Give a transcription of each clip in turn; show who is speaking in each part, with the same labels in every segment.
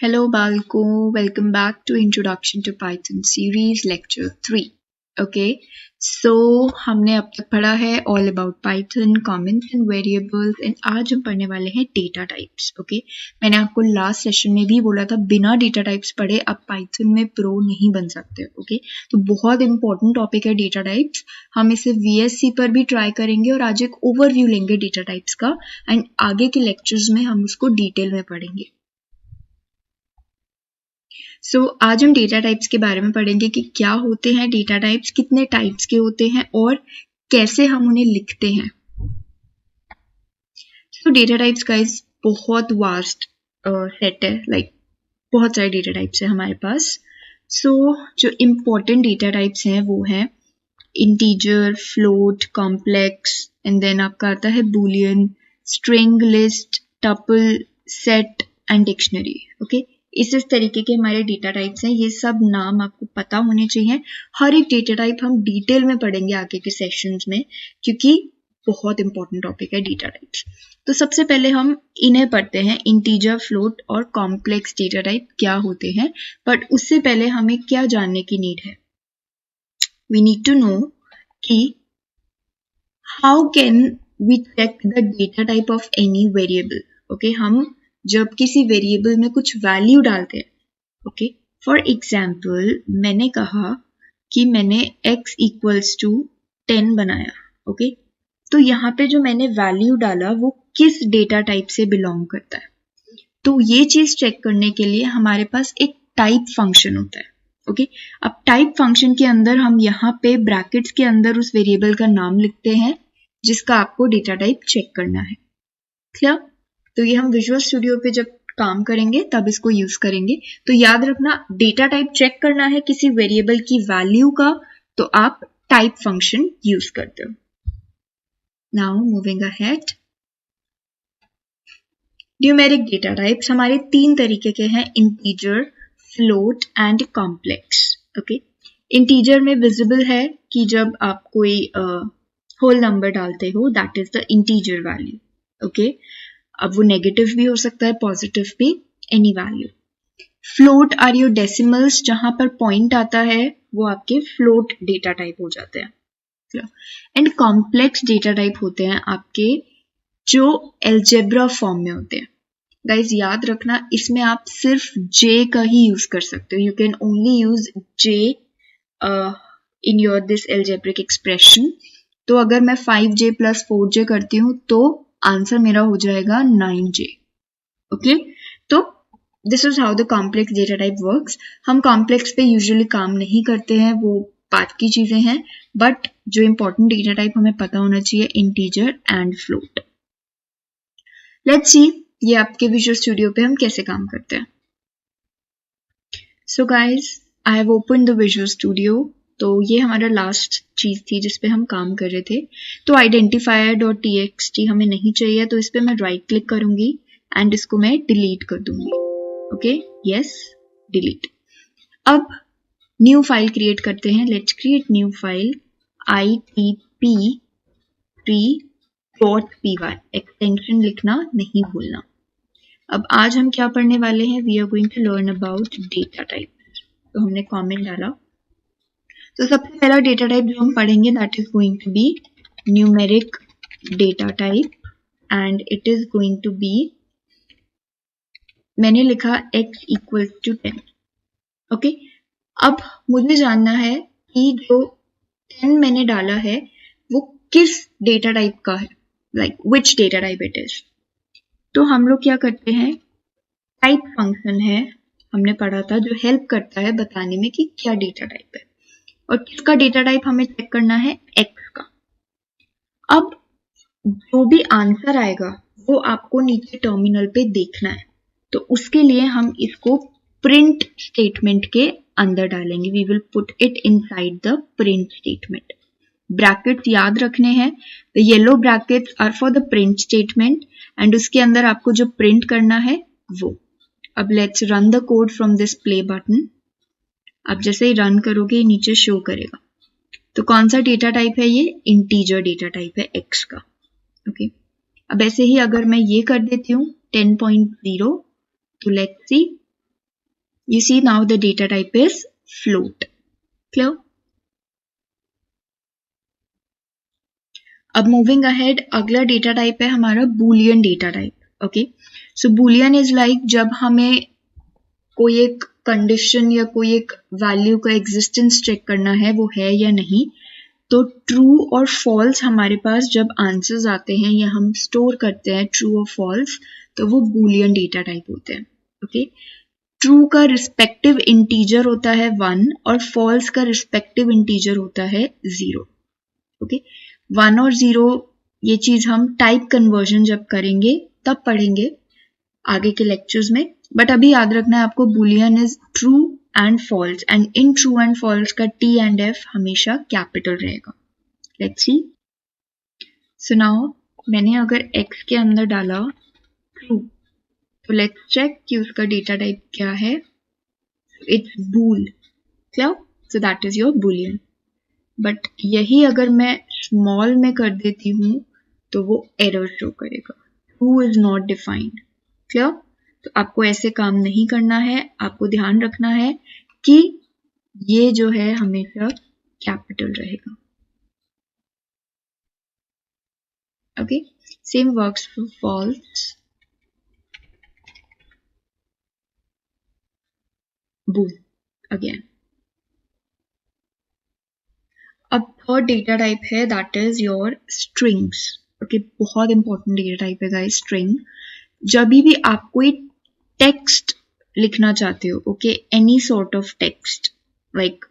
Speaker 1: Hello Balko, welcome back to Introduction to Python series lecture 3. Okay, so हमने अब तक पढ़ा है all about Python, comments and variables and आज हम पढ़ने वाले हैं data types. Okay, मैंने आपको last session में भी बोला था बिना data types पढ़े आप Python में pro नहीं बन सकते. Okay, तो बहुत important topic है data types. हम इसे VSC पर भी try करेंगे और आज एक overview लेंगे data types का and आगे के lectures में हम उसको detail में पढ़ेंगे. आज हम डेटा टाइप्स के बारे में पढ़ेंगे कि क्या होते हैं डेटा टाइप्स, कितने टाइप्स के होते हैं और कैसे हम उन्हें लिखते हैं. डेटा टाइप्स गाइस बहुत वास्ट सेट है, बहुत सारे डेटा टाइप्स है हमारे पास. जो इम्पोर्टेंट डेटा टाइप्स हैं वो हैं integer, float, complex and then आपका आता है Boolean, string, list, tuple, set and dictionary. Okay, इस तरीके के हमारे डेटा टाइप्स हैं. ये सब नाम आपको पता होने चाहिए. हर एक डेटा टाइप हम डिटेल में पढ़ेंगे आगे के सेशंस में क्योंकि बहुत इंपॉर्टेंट टॉपिक है डेटा टाइप्स. तो सबसे पहले हम इन्हें पढ़ते हैं, इंटीजर, फ्लोट और कॉम्प्लेक्स डेटा टाइप क्या होते हैं. बट उससे पहले हमें क्या जानने की नीड है. वी नीड टू नो कि how can we check the data type of any variable. Okay, हम जब किसी वेरिएबल में कुछ वैल्यू डालते हैं. ओके, फॉर एग्जाम्पल मैंने कहा कि मैंने x इक्वल्स टू 10 बनाया. ओके, तो यहाँ पे जो मैंने वैल्यू डाला वो किस डेटा टाइप से बिलोंग करता है. तो ये चीज चेक करने के लिए हमारे पास एक टाइप फंक्शन होता है. ओके, अब टाइप फंक्शन के अंदर हम यहाँ पे ब्रैकेट्स के अंदर उस वेरिएबल का नाम लिखते हैं जिसका आपको डेटा टाइप चेक करना है. क्लियर? तो ये हम विजुअल स्टूडियो पे जब काम करेंगे तब इसको यूज करेंगे. तो याद रखना, डेटा टाइप चेक करना है किसी वेरिएबल की वैल्यू का तो आप टाइप फंक्शन यूज करते हो. Now moving ahead, numeric data types हमारे 3 तरीके के हैं, integer, float and complex. Okay, integer में विजिबल है कि जब आप कोई होल नंबर डालते हो that is the integer value. Okay, अब वो नेगेटिव भी हो सकता है, पॉजिटिव भी, any value. Float are your decimals, जहां पर पॉइंट आता है वो आपके फ्लोट डेटा टाइप हो जाते हैं. एंड कॉम्प्लेक्स डेटा टाइप होते हैं आपके जो अलजेब्रा फॉर्म में होते हैं. गाइज याद रखना, इसमें आप सिर्फ जे का ही यूज कर सकते हो. You can only use J in your this algebraic expression. तो अगर मैं 5j प्लस 4j करती हूँ तो आंसर मेरा हो जाएगा 9j. ओके, तो this is how the complex data type works. हम कॉम्प्लेक्स पे यूजुअली काम नहीं करते हैं, वो बात की चीजें हैं. बट जो इंपॉर्टेंट डेटा टाइप हमें पता होना चाहिए, integer and float. Let's see ये आपके विजुअल स्टूडियो पे हम कैसे काम करते हैं. So guys, I have open the visual studio. तो ये हमारा लास्ट चीज थी जिस पे हम काम कर रहे थे. तो identifier.txt हमें नहीं चाहिए, तो इस पे मैं राइट क्लिक करूंगी एंड इसको मैं डिलीट कर दूंगी. Okay, yes, delete. अब न्यू फाइल क्रिएट करते हैं. Let's create new file, itp3.py. Extension लिखना नहीं भूलना. अब आज हम क्या पढ़ने वाले हैं, we are going to learn about data type. तो हमने कॉमेंट डाला. तो सबसे पहला डेटा टाइप जो हम पढ़ेंगे that is going to be numeric data type and it is going to be, मैंने लिखा x इक्वल्स टू 10. ओके, अब मुझे जानना है कि जो 10 मैंने डाला है वो किस डेटा टाइप का है, which data type it is. तो हम लोग क्या करते हैं, टाइप फंक्शन है, हमने पढ़ा था, जो हेल्प करता है बताने में कि क्या डेटा टाइप है. और किसका डेटा टाइप हमें चेक करना है, x का. अब जो भी आंसर आएगा वो आपको नीचे टर्मिनल पे देखना है. तो उसके लिए हम इसको प्रिंट स्टेटमेंट के अंदर डालेंगे. We will put it inside the print statement. Brackets याद रखने हैं, the yellow brackets are for the print statement and उसके अंदर आपको जो प्रिंट करना है वो. अब let's run the code from this play button. आप जैसे ही रन करोगे नीचे शो करेगा. तो कौन सा डेटा टाइप है, ये इंटीजर डेटा टाइप है x का. ओके, अब ऐसे ही अगर मैं ये कर देती हूँ 10.0, तो let's see You see now the data type is float. Clear? अब मूविंग अहेड, अगला डेटा टाइप है हमारा Boolean data type. Okay, so Boolean is like जब हमें कोई एक कंडीशन या कोई एक वैल्यू का एग्जिस्टेंस चेक करना है वो है या नहीं, तो ट्रू और फॉल्स हमारे पास जब आंसर्स आते हैं या हम स्टोर करते हैं ट्रू और फॉल्स, तो वो बूलियन डेटा टाइप होते हैं. ओके, ट्रू का रिस्पेक्टिव इंटीजर होता है 1 और फॉल्स का रिस्पेक्टिव इंटीजर होता है 0. ओके, 1 और 0 ये चीज हम टाइप कन्वर्जन जब करेंगे तब पढ़ेंगे आगे के लेक्चर्स में, बट अभी याद रखना है आपको Boolean is true and false, and इन ट्रू एंड फॉल्स का T एंड F हमेशा कैपिटल रहेगा. Let's see. सो नाउ मैंने अगर X के अंदर डाला ट्रू, तो लेट्स चेक कि उसका डेटा टाइप क्या है. It's bool. Clear? So that is your Boolean. But यही अगर मैं स्मॉल में कर देती हूँ तो वो एरर शो करेगा. True is not defined. Clear? तो आपको ऐसे काम नहीं करना है, आपको ध्यान रखना है कि ये जो है हमेशा कैपिटल रहेगा. Okay, same works for false. Bool again. अब थर्ड डेटा टाइप है that is your strings. Okay, बहुत इंपॉर्टेंट डेटा टाइप है गाइस स्ट्रिंग. जब भी आप कोई टेक्स्ट लिखना चाहते हो, okay, any sort of text, like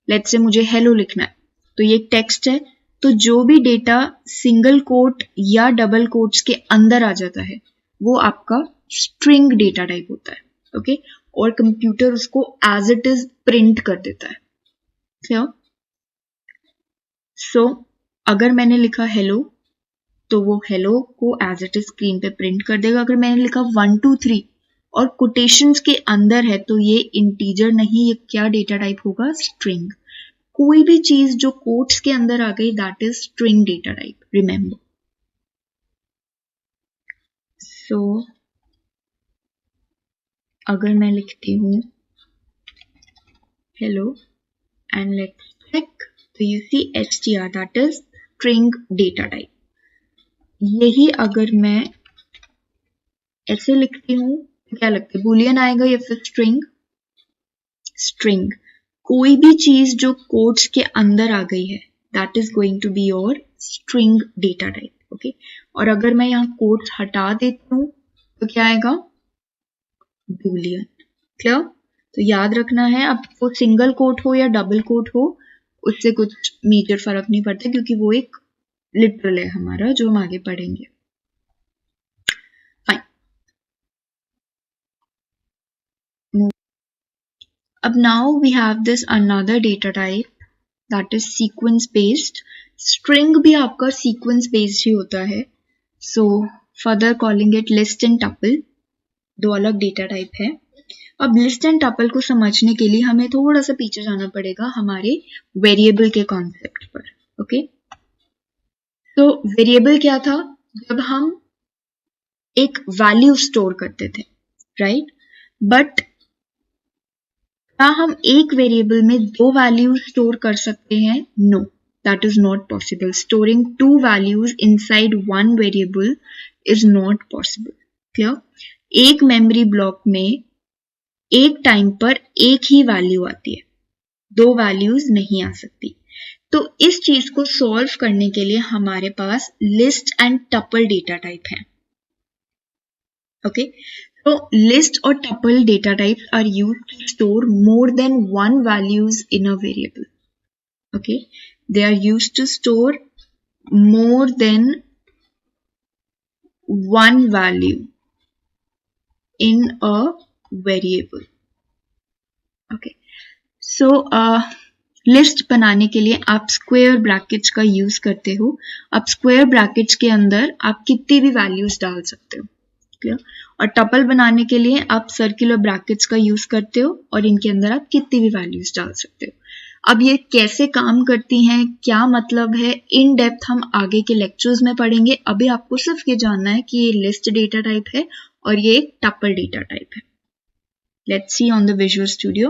Speaker 1: let's say मुझे हेलो लिखना है, तो ये टेक्स्ट है, तो जो भी डेटा सिंगल कोट या डबल कोट्स के अंदर आ जाता है वो आपका स्ट्रिंग डेटा टाइप होता है. ओके, और कंप्यूटर उसको एज इट इज प्रिंट कर देता है. क्लियर? सो अगर मैंने लिखा हेलो तो वो हेलो को एज इट इज स्क्रीन पे प्रिंट कर देगा. अगर मैंने लिखा 1 2 3 और कोटेशंस के अंदर है तो ये इंटीजर नहीं, ये क्या डेटा टाइप होगा? स्ट्रिंग. कोई भी चीज जो कोट्स के अंदर आ गई that is string data type, remember. So अगर मैं लिखती हूं हेलो एंड लेट्स चेक, तो you see str that is string data type. यही अगर मैं ऐसे लिखती हूं तो क्या लगता है, बूलियन आएगा या फिर स्ट्रिंग? स्ट्रिंग. कोई भी चीज जो कोट्स के अंदर आ गई है that is going to be your string data type. Okay, और अगर मैं यहाँ कोट्स हटा देती हूँ तो क्या आएगा? बूलियन. क्लियर? तो याद रखना है, अब वो सिंगल कोट हो या डबल कोट हो उससे कुछ मेजर फर्क नहीं पड़ता, क्योंकि वो एक लिटरल है हमारा जो हम आगे पढ़ेंगे. फाइन. अब now we have this another data type that is sequence based. String भी आपका सीक्वेंस बेस्ड ही होता है. So further calling it list and tuple. दो अलग डेटा टाइप है. अब लिस्ट एंड टपल को समझने के लिए हमें थोड़ा सा पीछे जाना पड़ेगा हमारे वेरिएबल के कॉन्सेप्ट पर. ओके, तो वेरिएबल क्या था? जब हम एक वैल्यू स्टोर करते थे, राइट? बट क्या हम एक वेरिएबल में दो वैल्यू स्टोर कर सकते हैं? No, that is not possible. Storing two values inside one variable is not possible. Clear? एक मेमोरी ब्लॉक में एक टाइम पर एक ही वैल्यू आती है, दो वैल्यूज नहीं आ सकती. तो इस चीज को सॉल्व करने के लिए हमारे पास list and tuple data type है. ओके, तो लिस्ट और tuple data types are used to store more than one values in a variable. Okay, they are used to store more than one value in a variable. Okay, so list बनाने के लिए आप square brackets का use करते हो. अब square brackets के अंदर आप कितनी भी वैल्यूज डाल सकते हो. क्लियर? और टपल बनाने के लिए आप सर्कुलर ब्रैकेट्स का यूज करते हो और इनके अंदर आप कितनी भी वैल्यूज डाल सकते हो. अब ये कैसे काम करती हैं, क्या मतलब है, इन डेप्थ हम आगे के लेक्चर्स में पढ़ेंगे. अभी आपको सिर्फ ये जानना है कि ये लिस्ट डेटा टाइप है और ये एक टपल डेटा टाइप है. let's see on the Visual Studio.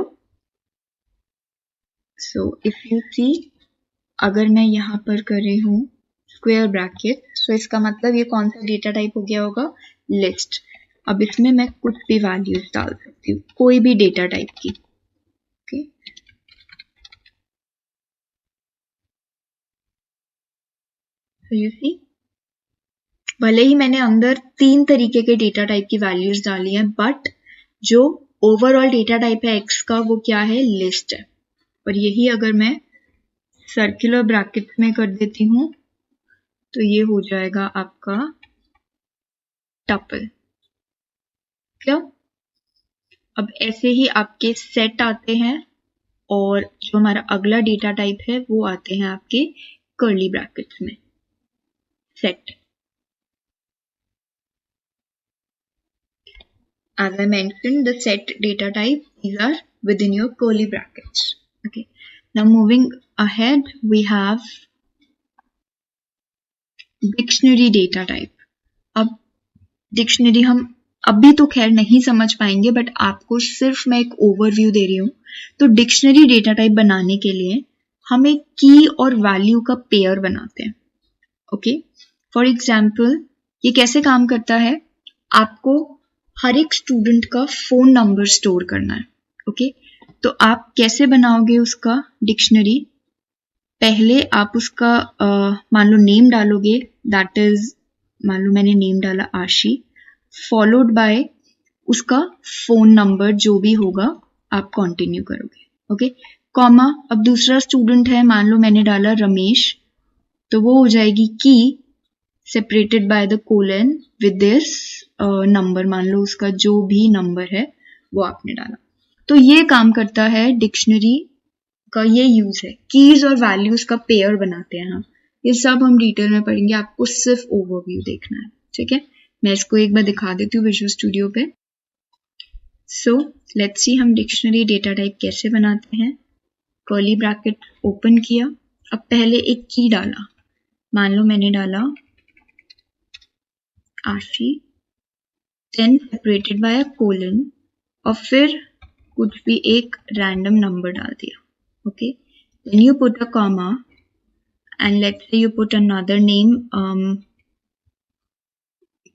Speaker 1: So if you see, अगर मैं यहाँ पर कर रही हूँ स्क्वायर ब्रैकेट, तो इसका मतलब ये कौन सा डेटा टाइप हो गया होगा, लिस्ट. अब इसमें मैं कुछ भी वैल्यूज डाल सकती हूँ, कोई भी डेटा टाइप की. ओके, so you see, भले ही मैंने अंदर 3 तरीके के डेटा टाइप की वैल्यूज डाली हैं, बट जो ओवरऑल डेटा टाइप है एक्स का वो क्या है, लिस्ट है. और यही अगर मैं सर्कुलर ब्रैकेट में कर देती हूँ तो ये हो जाएगा आपका टपल. क्यों? अब ऐसे ही आपके सेट आते हैं और जो हमारा अगला डेटा टाइप है वो आते हैं आपके कर्ली ब्रैकेट्स में. Set, as I mentioned, the set data type, these are within your curly brackets. Okay, now moving ahead, we have dictionary data type. अब डिक्शनरी हम अभी तो खैर नहीं समझ पाएंगे, बट आपको सिर्फ मैं एक ओवरव्यू दे रही हूँ. तो डिक्शनरी डेटा टाइप बनाने के लिए हम एक की और वैल्यू का पेयर बनाते हैं. ओके, फॉर एग्जाम्पल ये कैसे काम करता है, आपको हर एक स्टूडेंट का फोन नंबर स्टोर करना है. ओके, तो आप कैसे बनाओगे उसका डिक्शनरी, पहले आप उसका मान लो नेम डालोगे, दैट इज, मान लो मैंने नेम डाला आशी, फॉलोड बाय उसका फोन नंबर जो भी होगा आप कंटिन्यू करोगे. ओके, कॉमा, अब दूसरा स्टूडेंट है, मान लो मैंने डाला रमेश, तो वो हो जाएगी की separated by the colon with this number, मान लो उसका जो भी नंबर है वो आपने डाला. तो ये काम करता है डिक्शनरी का, ये यूज है. कीज और वैल्यूज का पेयर बनाते हैं हम. ये सब हम डिटेल में पढ़ेंगे, आपको सिर्फ ओवरव्यू देखना है. ठीक है, मैं इसको एक बार दिखा देती हूँ विजुअल स्टूडियो पे. सो लेट्स सी हम डिक्शनरी डेटा टाइप कैसे बनाते हैं. कर्ली ब्रैकेट ओपन किया, अब पहले एक की डाला, मान लो मैंने डाला Aashi, then separated by a colon, और फिर कुछ भी एक रैंडम नंबर डाल दिया. Okay, then you put a comma and let's say you put another name,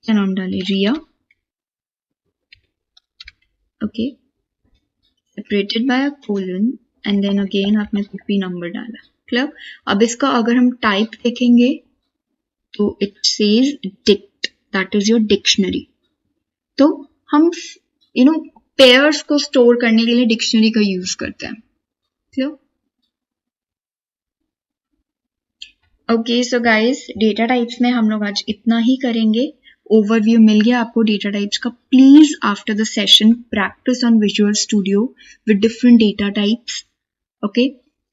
Speaker 1: क्या नाम डाले, Riya. Okay, separated by a colon and then again आपने कुछ भी नंबर डाला. क्लियर? अब इसका अगर हम टाइप देखेंगे तो it says dict, that is your dictionary. तो हम पेयर्स को स्टोर करने के लिए डिक्शनरी का यूज करते हैं. Clear? Okay, so guys, data types में हम लोग आज इतना ही करेंगे. ओवरव्यू मिल गया आपको डेटा टाइप्स का. Please after the session practice on Visual Studio with different data types. Okay,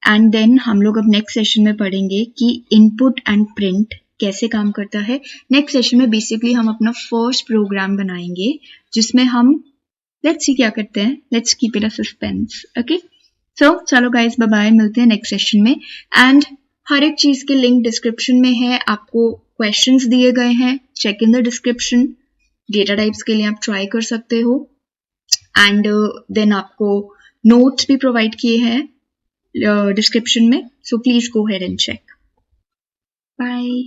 Speaker 1: and then हम लोग अब नेक्स्ट सेशन में पढ़ेंगे कि इनपुट एंड प्रिंट कैसे काम करता है. नेक्स्ट सेशन में बेसिकली हम अपना फर्स्ट प्रोग्राम बनाएंगे जिसमें हम, लेट्स सी क्या करते हैं, let's keep it a suspense. Okay, so चलो गाइस, बाय बाय, मिलते हैं नेक्स्ट सेशन में. एंड हर एक चीज के लिंक डिस्क्रिप्शन में है, आपको क्वेश्चंस दिए गए हैं, check in the description. Data types के लिए आप ट्राई कर सकते हो, एंड देन आपको नोट्स भी प्रोवाइड किए हैं डिस्क्रिप्शन में, so please go ahead and check. Bye.